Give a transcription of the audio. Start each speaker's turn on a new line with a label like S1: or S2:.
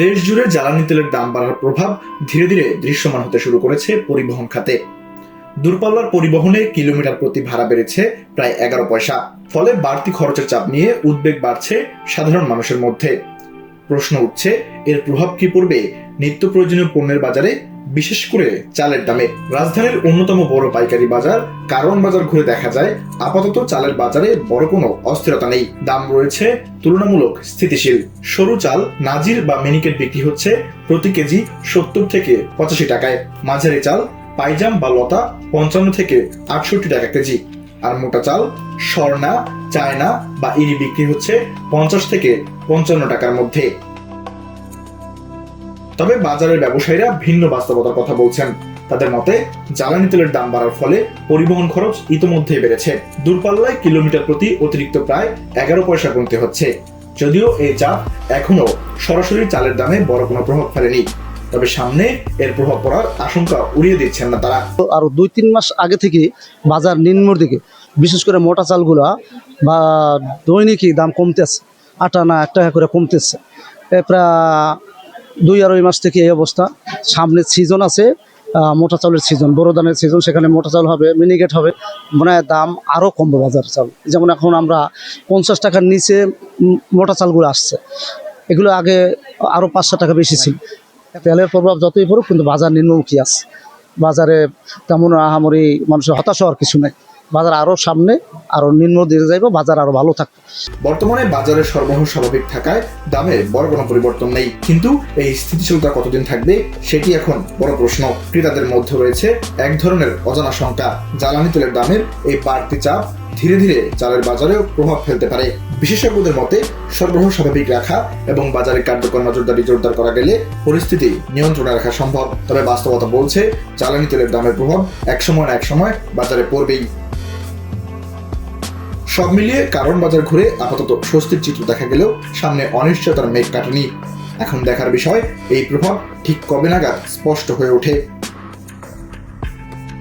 S1: দেশ জুড়ে জ্বালানি তেলের দাম বাড়ার প্রভাব ধীরে ধীরে দৃশ্যমান হতে শুরু করেছে পরিবহন খাতে। দূরপাল্লার পরিবহনে কিলোমিটার প্রতি ভাড়া বেড়েছে প্রায় 11 পয়সা। ফলে বাড়তি খরচের চাপ নিয়ে উদ্বেগ বাড়ছে সাধারণ মানুষের মধ্যে। প্রশ্ন উঠছে, এর প্রভাব কি পড়বে নিত্য প্রয়োজনীয় পণ্যের বাজারে, বিশেষ করে চালের দামে। রাজধানীর অন্যতম বড় পাইকারি বাজার কারওয়ান বাজার ঘুরে দেখা যায় আপাতত চালের বাজারে বড় কোনো অস্থিরতা নেই। দাম রয়েছে তুলনামূলক স্থিতিশীল। সরু চাল নাজির বা মিনিকেট বিক্রি হচ্ছে প্রতি কেজি 70 থেকে 85 টাকায়। মাঝারি চাল পাইজাম বা লতা 55 থেকে 68 টাকা কেজি। আর মোটা চাল স্বর্ণা, চায়না বা ইরি বিক্রি হচ্ছে 50 থেকে 55 টাকার মধ্যে। তবে বাজারের ব্যবসায়ীরা ভিন্ন বাস্তবতার কথা বলছেন। তাদের মতে, জ্বালানি তেলের দাম বাড়ার ফলে পরিবহন খরচ ইতোমধ্যেই বেড়েছে। দূরপাল্লায় কিলোমিটার প্রতি অতিরিক্ত প্রায় 11 পয়সা গুনতে হচ্ছে। যদিও এই চাপ এখনো সরাসরি চালের দামে বড় কোনো প্রভাব ফেলেনি, তবে সামনে এর প্রভাব পড়ার আশঙ্কা উড়িয়ে দিচ্ছেন না তারা।
S2: আরো 2-3 মাস আগে থেকে বাজার নিম্নর দিকে, বিশেষ করে মোটা চালগুলা বা দৈনিকই দাম কমতেছে, 8 আনা 1 টাকা করে কমতেছে। প্রায় 2-2.5 মাস থেকে এই অবস্থা। সামনে সিজন আছে, মোটা চাউলের সিজন, বড় ধানের সিজন, সেখানে মোটা চাউল হবে, মিনিকেট হবে, মানে দাম আরও কমবে বাজার চাল। যেমন এখন আমরা 50 টাকার নিচে মোটা চালগুলো আসছে, এগুলো আগে আরও 5-7 টাকা বেশি ছিল। তেলের প্রভাব যতই পড়ুক, কিন্তু বাজার নিম্নমুখী আছে। বাজারে তেমন আহামরি মানুষের হতাশ হওয়ার কিছু নেই। বাজার আরও সামনে আরও নিম্ন দিকে যাইব, বাজার আরও ভালো থাকবে।
S1: বর্তমানে বাজারের সরবরাহ স্বাভাবিক থাকায় দামে বড় কোনো পরিবর্তন নেই, কিন্তু এই স্থিতিশীলতা কতদিন থাকবে সেটি এখন বড় প্রশ্ন। ক্রেতাদের মধ্যে রয়েছে এক ধরনের অজানা শঙ্কা। জ্বালানি তেলের দামের এই বাড়তি চাপ ধীরে ধীরে চালের বাজারেও প্রভাব ফেলতে পারে। বিশেষজ্ঞদের মতে, সরবরাহ স্বাভাবিক রাখা এবং বাজারে কার্যকর নজরদারি জোরদার করা গেলে পরিস্থিতি নিয়ন্ত্রণে রাখা সম্ভব। তবে বাস্তবতা বলছে, জ্বালানি তেলের দামের প্রভাব একসময় না একসময় বাজারে পড়বেই। সব মিলিয়ে কারওয়ান বাজার ঘুরে আপাতত স্বস্তির চিত্র দেখা গেলেও সামনে অনিশ্চয়তার মেঘ কাটেনি। এখন দেখার বিষয়, এই প্রভাব ঠিক কবে নাগাদ স্পষ্ট হয়ে ওঠে।